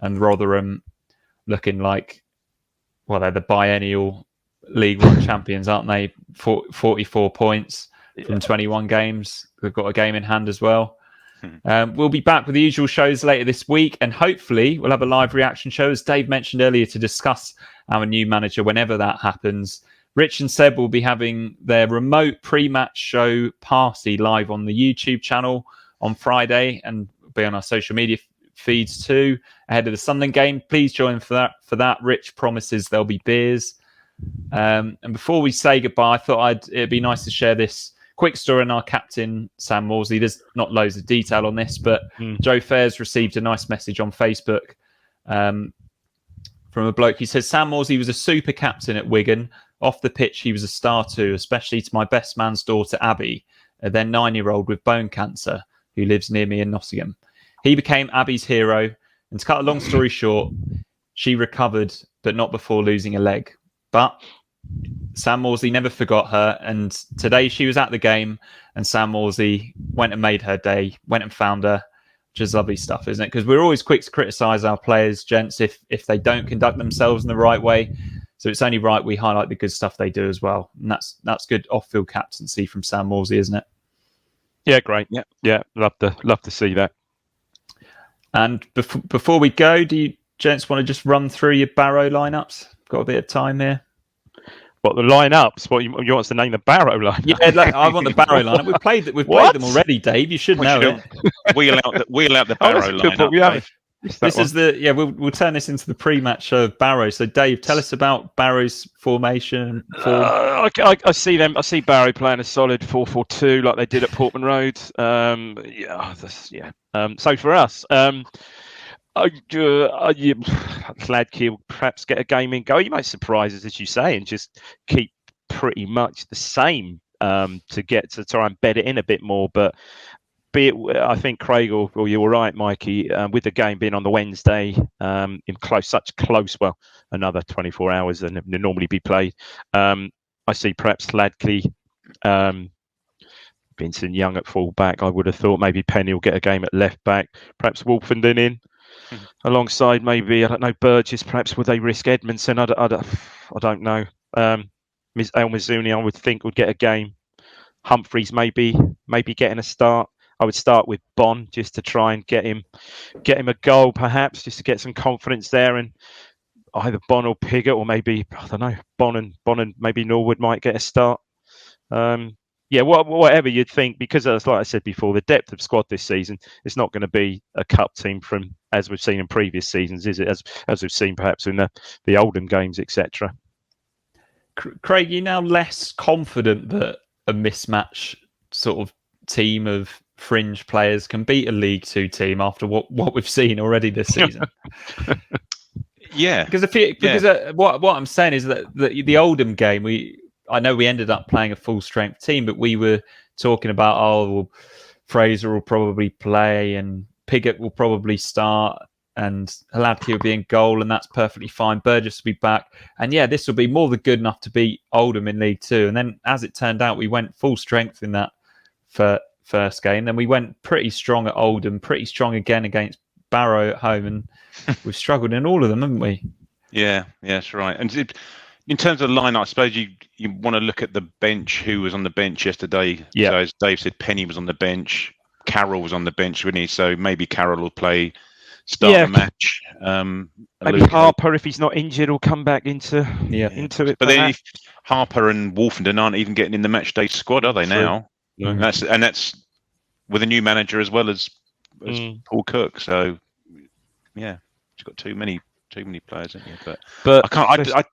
and Rotherham looking like, they're the biennial League One champions, aren't they? 44 points from 21 games. We've got a game in hand as well. We'll be back with the usual shows later this week, and hopefully we'll have a live reaction show, as Dave mentioned earlier, to discuss our new manager whenever that happens. Rich and Seb will be having their remote pre-match show party live on the YouTube channel on Friday, and be on our social media feeds too ahead of the Sunderland game. Please join for that. Rich promises there'll be beers. And before we say goodbye, I thought it'd be nice to share this quick story on our captain, Sam Morsy. There's not loads of detail on this, but Joe Fairs received a nice message on Facebook from a bloke. He says, Sam Morsy was a super captain at Wigan. Off the pitch, he was a star too, especially to my best man's daughter, Abby, a then 9-year-old with bone cancer, who lives near me in Nottingham. He became Abby's hero, and to cut a long story short, she recovered, but not before losing a leg. But Sam Morsy never forgot her, and today she was at the game, and Sam Morsy went and made her day, went and found her, which is lovely stuff, isn't it? Because we're always quick to criticise our players, gents, if they don't conduct themselves in the right way. So it's only right we highlight the good stuff they do as well. And that's good off-field captaincy from Sam Morsy, isn't it? Yeah, great. Yeah, love to see that. And before we go, do you gents want to just run through your Barrow lineups? Got a bit of time here. What, the lineups? What you want us to name the Barrow lineup? Yeah, I want the Barrow lineup. We've played them already, Dave. You should know it. Wheel out the Barrow lineup. This is we'll turn this into the pre-match show of Barrow. So Dave, tell us about Barrow's formation. I see them. I see Barrow playing a solid 4-4-2 like they did at Portman Road. So for us, Gladkey will perhaps get a game in go. You might surprise us, as you say, and just keep pretty much the same to get to try and bed it in a bit more. But I think Craig or you were right, Mikey, with the game being on the Wednesday, in such close, well, another 24 hours than it normally be played. I see perhaps Ladley, Vincent Young at full back. I would have thought maybe Penny will get a game at left back. Perhaps Wolfenden in alongside maybe, I don't know, Burgess. Perhaps would they risk Edmondson? I don't know. El Mizuni, I would think, would get a game. Humphreys maybe getting a start. I would start with Bon just to try and get him a goal, perhaps, just to get some confidence there. And either Bon or Pigott, or maybe, I don't know, Bon and maybe Norwood might get a start. Whatever you'd think, because like I said before, the depth of squad this season, it's not going to be a cup team from as we've seen in previous seasons, is it? As we've seen perhaps in the Oldham games, etc. Craig, you're now less confident that a mismatch sort of team of fringe players can beat a League Two team after what we've seen already this season. Yeah, because what I'm saying is that the Oldham game, I know we ended up playing a full strength team, but we were talking about Fraser will probably play and Pigott will probably start and Hladky will be in goal, and that's perfectly fine. Burgess will be back, and this will be more than good enough to beat Oldham in League Two. And then, as it turned out, we went full strength in that first game. Then we went pretty strong at Oldham, pretty strong again against Barrow at home, and we've struggled in all of them, haven't we? Yeah, that's right. And in terms of the lineup, I suppose you want to look at the bench. Who was on the bench yesterday? Yeah. So as Dave said, Penny was on the bench. Carroll was on the bench, wasn't he? So maybe Carroll will start the match. Maybe Harper, if he's not injured, will come back into it. But then if Harper and Wolfenden aren't even getting in the match day squad, are they now? No. That's with a new manager as well as Paul Cook. So you've got too many players, haven't you? But I can't.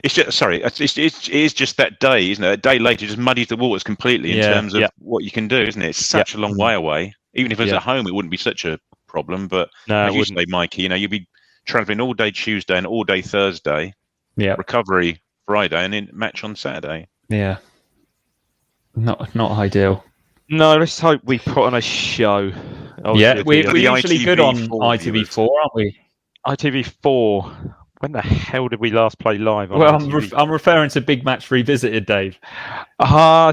It's just it is just that day, isn't it? A day later, just muddies the waters completely in terms of what you can do, isn't it? It's such a long way away. Even if it was at home, it wouldn't be such a problem. But as you say, Mikey, you'd be travelling all day Tuesday and all day Thursday. Yeah. Recovery Friday and then match on Saturday. Yeah. Not ideal. No, let's hope we put on a show. We're usually good on ITV4, aren't we? ITV4. When the hell did we last play live on ITV? I'm referring to Big Match Revisited, Dave.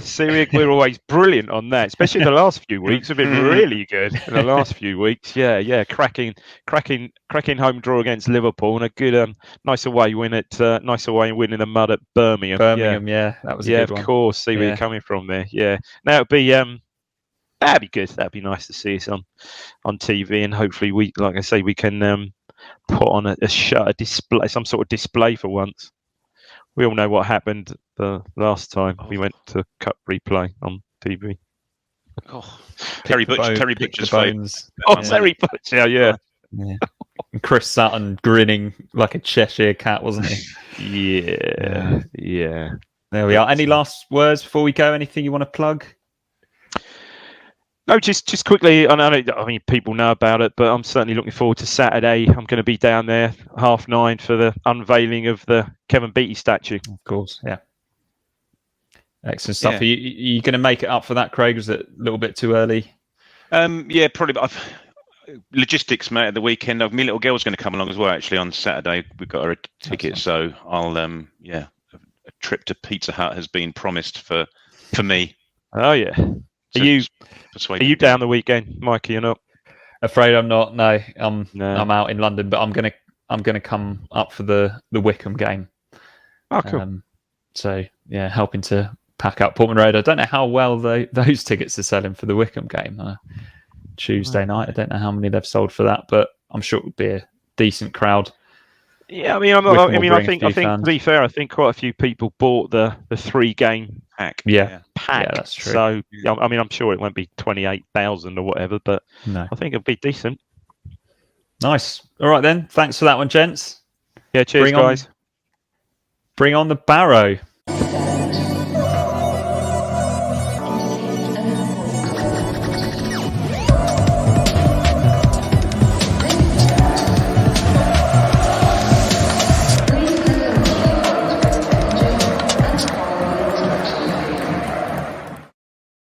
See, we're always brilliant on that, especially the last few weeks. We've been really good in the last few weeks. Yeah, cracking home draw against Liverpool and a good, nice away win in the mud at Birmingham. That was a good one. Of course. See where you're coming from there. Yeah, now it'd be that'd be good. That'd be nice to see us on TV, and hopefully we can put on a display, some sort of display for once. We all know what happened the last time we went to Cup replay on TV. Terry Butcher's bones. Terry Butcher, yeah. And Chris Sutton grinning like a Cheshire cat, wasn't he? Yeah. There we are. Any last words before we go? Anything you want to plug? No, just quickly. I mean, people know about it, but I'm certainly looking forward to Saturday. I'm going to be down there 9:30 for the unveiling of the Kevin Beattie statue. Of course, yeah. Excellent stuff. Are you going to make it up for that, Craig? Was it a little bit too early? Probably. But logistics, mate. At the weekend, my little girl's going to come along as well. Actually, on Saturday, we've got her a ticket, so I'll a trip to Pizza Hut has been promised for me. Oh yeah. Are you down the weekend, Mikey? You're not? Afraid I'm not. No, I'm out in London, but I'm gonna come up for the Wickham game. Oh, cool. Helping to pack up Portman Road. I don't know how well those tickets are selling for the Wickham game Tuesday night. I don't know how many they've sold for that, but I'm sure it would be a decent crowd. Yeah, I think to be fair, I think quite a few people bought the 3-game pack. Yeah, that's true. So I'm sure it won't be 28,000 or whatever, but no. I think it'll be decent. Nice. All right then. Thanks for that one, gents. Yeah, cheers, guys. Bring on the Barrow.